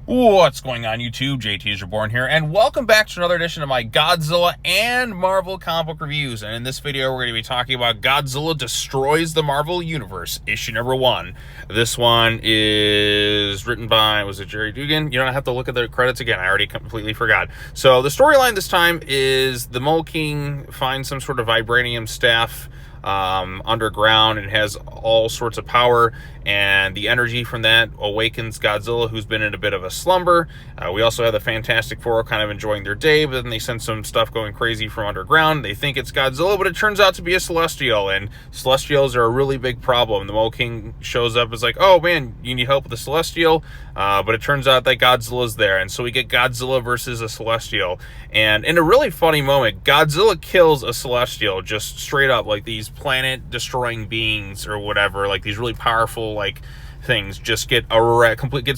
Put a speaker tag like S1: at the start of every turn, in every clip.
S1: What's going on, YouTube? JT's Reborn here, and welcome back to another edition of my Godzilla and Marvel comic book reviews. And in this video, we're going to be talking about Godzilla Destroys the Marvel Universe, issue number 1. This one is written by, was it Jerry Dugan? You don't have to look at the credits again. I already completely forgot. So the storyline this time is the Mole King finds some sort of Vibranium staff underground and has all sorts of power, and the energy from that awakens Godzilla, who's been in a bit of a slumber. We also have the Fantastic Four kind of enjoying their day, but then they send some stuff going crazy from underground. They think it's Godzilla, but it turns out to be a Celestial, and Celestials are a really big problem. The Mole King shows up, is like, oh man, you need help with the Celestial, but it turns out that Godzilla's there, and so we get Godzilla versus a Celestial. And in a really funny moment, Godzilla kills a Celestial just straight up, like these planet-destroying beings or whatever, like these really powerful like things just gets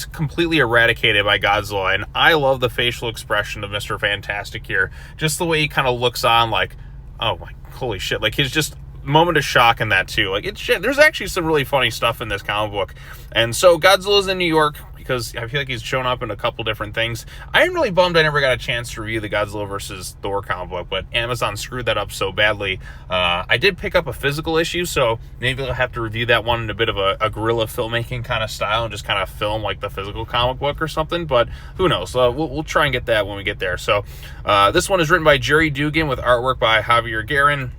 S1: completely eradicated by Godzilla. And I love the facial expression of Mr. Fantastic here, just the way he kind of looks on like, oh my, holy shit, like his just moment of shock in that too. Like it's shit. There's actually some really funny stuff in this comic book. And so Godzilla's in New York because I feel like he's shown up in a couple different things. I am really bummed I never got a chance to review the Godzilla versus Thor comic book, but Amazon screwed that up so badly. I did pick up a physical issue, so maybe I'll have to review that one in a bit of a guerrilla filmmaking kind of style and just kind of film like the physical comic book or something, but who knows. We'll try and get that when we get there. So this one is written by Jerry Dugan with artwork by Javier Guerin.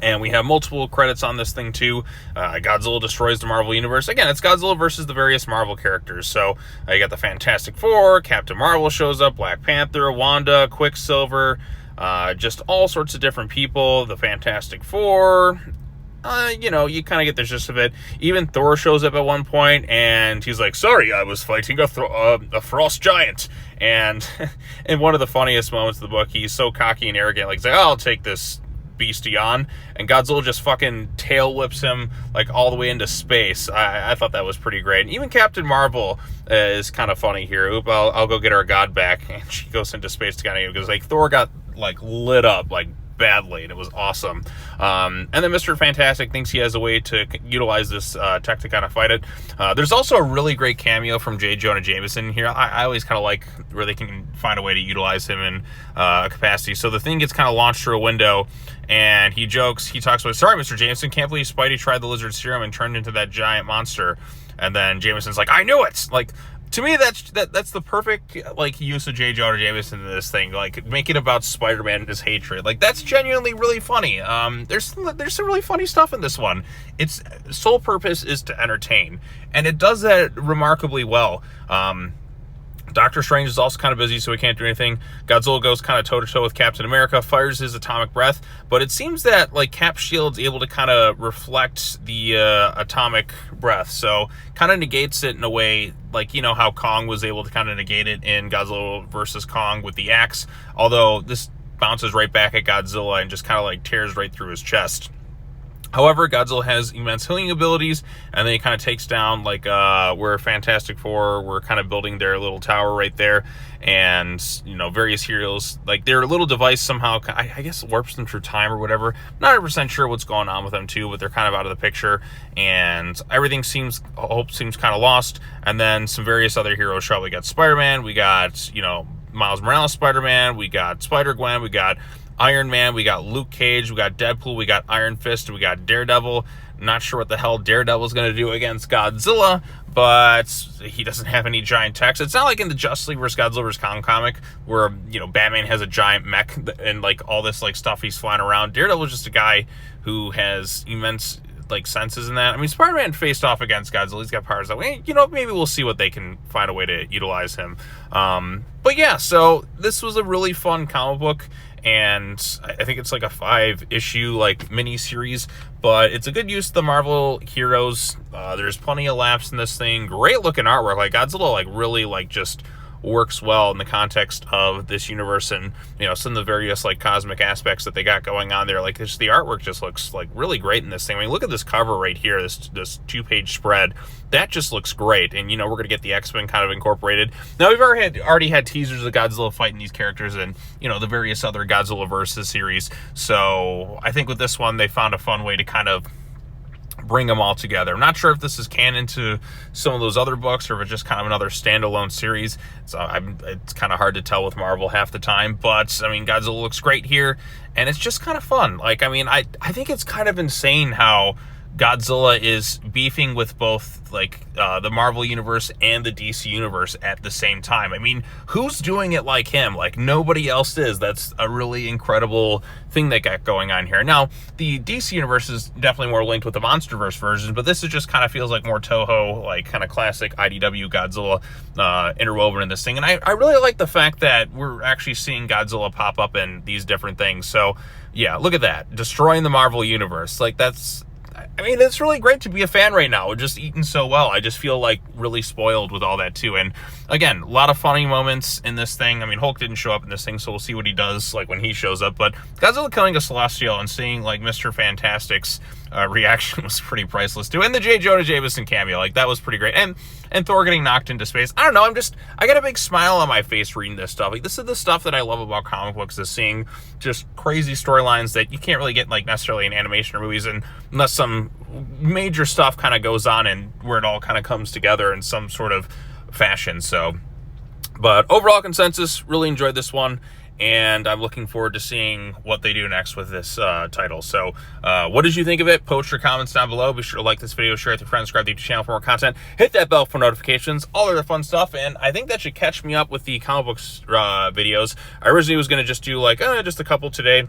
S1: And we have multiple credits on this thing too. Godzilla Destroys the Marvel Universe. Again, it's Godzilla versus the various Marvel characters. So you got the Fantastic Four, Captain Marvel shows up, Black Panther, Wanda, Quicksilver, just all sorts of different people. The Fantastic Four, you know, you kind of get the gist of it. Even Thor shows up at one point, and he's like, sorry, I was fighting a frost giant. And in one of the funniest moments of the book, he's so cocky and arrogant, like he's like, oh, I'll take this beastie on, and Godzilla just fucking tail whips him like all the way into space. I thought that was pretty great. And even Captain Marvel is kind of funny here. Oop, I'll go get our god back, and she goes into space to kind of, because like Thor got like lit up like badly, and it was awesome. And then Mr. Fantastic thinks he has a way to utilize this tech to kind of fight it. There's also a really great cameo from J. Jonah Jameson here. I always kind of like where they can find a way to utilize him in a capacity. So the thing gets kind of launched through a window, and he talks about, sorry, Mr. Jameson, can't believe Spidey tried the lizard serum and turned into that giant monster. And then Jameson's like, I knew it! Like, to me, that's the perfect like use of J. Jonah Jameson in this thing, like make it about Spider-Man and his hatred. Like that's genuinely really funny. There's some really funny stuff in this one. Its sole purpose is to entertain, and it does that remarkably well. Doctor Strange is also kind of busy, so he can't do anything. Godzilla goes kind of toe-to-toe with Captain America, fires his atomic breath, but it seems that like Cap's shield's able to kind of reflect the atomic breath, so kind of negates it in a way, like, you know how Kong was able to kind of negate it in Godzilla versus Kong with the axe, although this bounces right back at Godzilla and just kind of like tears right through his chest. However, Godzilla has immense healing abilities, and then he kind of takes down, like, where Fantastic Four were kind of building their little tower right there, and, you know, various heroes, like, their little device somehow, I guess, warps them through time or whatever. Not 100% sure what's going on with them, too, but they're kind of out of the picture, and everything hope seems kind of lost, and then some various other heroes show up. We got Spider-Man, we got, you know, Miles Morales Spider-Man, we got Spider-Gwen, we got Iron Man, we got Luke Cage, we got Deadpool, we got Iron Fist, we got Daredevil. Not sure what the hell Daredevil's going to do against Godzilla, but he doesn't have any giant techs. It's not like in the Justice League vs. Godzilla vs. Kong comic where, you know, Batman has a giant mech and like all this like stuff he's flying around. Daredevil's just a guy who has immense like senses in that. I mean, Spider-Man faced off against Godzilla. He's got powers that way. You know, maybe we'll see what they can find a way to utilize him. But yeah, so this was a really fun comic book, and I think it's like a 5-issue like mini series, but it's a good use of the Marvel heroes. There's plenty of laughs in this thing. Great looking artwork. Like Godzilla like really like just works well in the context of this universe, and you know, some of the various like cosmic aspects that they got going on there. Like the artwork just looks like really great in this thing. I mean, look at this cover right here, this 2-page spread. That just looks great, and you know, we're gonna get the X-Men kind of incorporated. Now we've already had teasers of Godzilla fighting these characters and, you know, the various other Godzilla versus series. So I think with this one they found a fun way to kind of bring them all together. I'm not sure if this is canon to some of those other books or if it's just kind of another standalone series. So it's kind of hard to tell with Marvel half the time, but I mean, Godzilla looks great here, and it's just kind of fun. Like, I mean, I think it's kind of insane how Godzilla is beefing with both, like, the Marvel Universe and the DC Universe at the same time. I mean, who's doing it like him? Like, nobody else is. That's a really incredible thing they got going on here. Now, the DC Universe is definitely more linked with the MonsterVerse versions, but this is just kind of feels like more Toho, like, kind of classic IDW Godzilla interwoven in this thing. And I really like the fact that we're actually seeing Godzilla pop up in these different things. So, yeah, look at that. Destroying the Marvel Universe. Like, I mean, it's really great to be a fan right now. We're just eating so well. I just feel like really spoiled with all that too. And again, a lot of funny moments in this thing. I mean, Hulk didn't show up in this thing, so we'll see what he does like when he shows up. But Godzilla killing a Celestial and seeing like Mr. Fantastic's reaction was pretty priceless too. And the J. Jonah Jameson cameo, like that was pretty great. And Thor getting knocked into space. I don't know. I got a big smile on my face reading this stuff. Like, this is the stuff that I love about comic books, is seeing just crazy storylines that you can't really get like necessarily in animation or movies, and unless some major stuff kind of goes on and where it all kind of comes together in some sort of fashion. So, but overall consensus, really enjoyed this one, and I'm looking forward to seeing what they do next with this title. So what did you think of it? Post your comments down below. Be sure to like this video, share it with your friends, subscribe to the channel for more content, hit that bell for notifications, all of the fun stuff. And I think that should catch me up with the comic books videos. I originally was going to just do like just a couple today,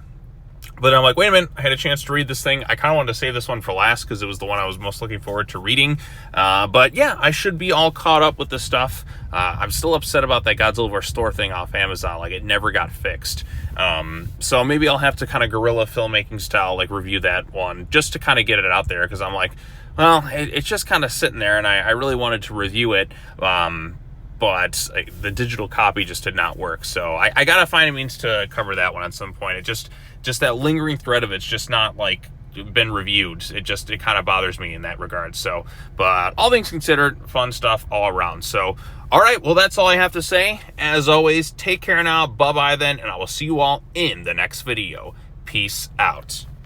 S1: but I'm like, wait a minute, I had a chance to read this thing. I kind of wanted to save this one for last because it was the one I was most looking forward to reading. But yeah, I should be all caught up with this stuff. I'm still upset about that Godzilla vs. Thor thing off Amazon. Like, it never got fixed. So maybe I'll have to kind of guerrilla filmmaking style, like, review that one just to kind of get it out there, because I'm like, well, it's just kind of sitting there, and I really wanted to review it. But the digital copy just did not work. So I got to find a means to cover that one at some point. It just that lingering thread of it's just not like been reviewed. It kind of bothers me in that regard. So, but all things considered, fun stuff all around. So, all right, well, that's all I have to say. As always, take care now. Bye-bye then, and I will see you all in the next video. Peace out.